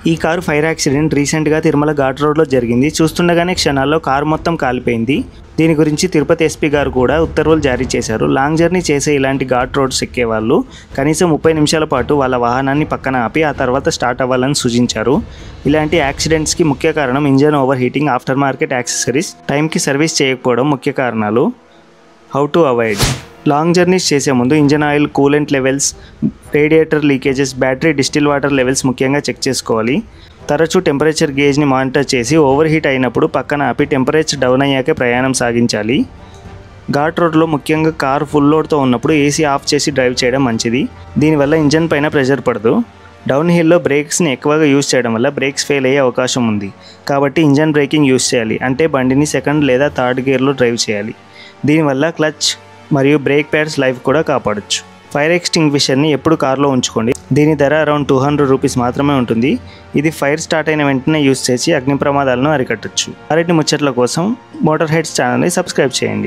ఈ car fire accident రీసెంట్గా తిరుమల ఘాట్ రోడ్లో జరిగింది. చూస్తుండగానే క్షణాల్లో కారు మొత్తం కాలిపోయింది. దీని గురించి తిరుపతి ఎస్పీ గారు కూడా ఉత్తర్వులు జారీ చేశారు. లాంగ్ జర్నీ చేసే ఇలాంటి ఘాట్ రోడ్స్ ఎక్కే వాళ్ళు కనీసం 30 నిమిషాల పాటు వాళ్ళ వాహనాన్ని పక్కన ఆపి ఆ తర్వాత స్టార్ట్ అవ్వాలని సూచించారు. ఇలాంటి యాక్సిడెంట్స్కి ముఖ్య కారణం engine over heating, after market accessories, టైంకి సర్వీస్ చేయకపోవడం ముఖ్య కారణాలు. How to avoid? Long journeys చేసే ముందు engine oil, coolant levels, radiator leakages, battery distil water levels ముఖ్యంగా చెక్ చేసుకోవాలి. తరచూ టెంపరేచర్ గేజ్ని మానిటర్ చేసి ఓవర్ హీట్ అయినప్పుడు పక్కన ఆపి టెంపరేచర్ డౌన్ అయ్యాకే ప్రయాణం సాగించాలి. ఘాట్ రోడ్లో ముఖ్యంగా కారు ఫుల్ లోడ్తో ఉన్నప్పుడు ఏసీ ఆఫ్ చేసి డ్రైవ్ చేయడం మంచిది. దీనివల్ల ఇంజన్ పైన ప్రెషర్ పడదు. డౌన్ హిల్లో బ్రేక్స్ని ఎక్కువగా యూజ్ చేయడం వల్ల బ్రేక్స్ ఫెయిల్ అయ్యే అవకాశం ఉంది. కాబట్టి ఇంజన్ బ్రేకింగ్ యూజ్ చేయాలి. అంటే బండిని సెకండ్ లేదా థర్డ్ గేర్లో డ్రైవ్ చేయాలి. దీనివల్ల క్లచ్ మరియు బ్రేక్ ప్యాడ్స్ లైఫ్ కూడా కాపాడొచ్చు. ఫైర్ ఎక్స్టింగ్విషర్ని ఎప్పుడు కారులో ఉంచుకోండి. దీని ధర అరౌండ్ 200 రూపీస్ మాత్రమే ఉంటుంది. ఇది ఫైర్ స్టార్ట్ అయిన వెంటనే యూజ్ చేసి అగ్ని ప్రమాదాలను అరికట్టచ్చు. మరిన్ని ముచ్చట్ల కోసం మోటార్ హెడ్స్ ఛానల్ని సబ్స్క్రైబ్ చేయండి.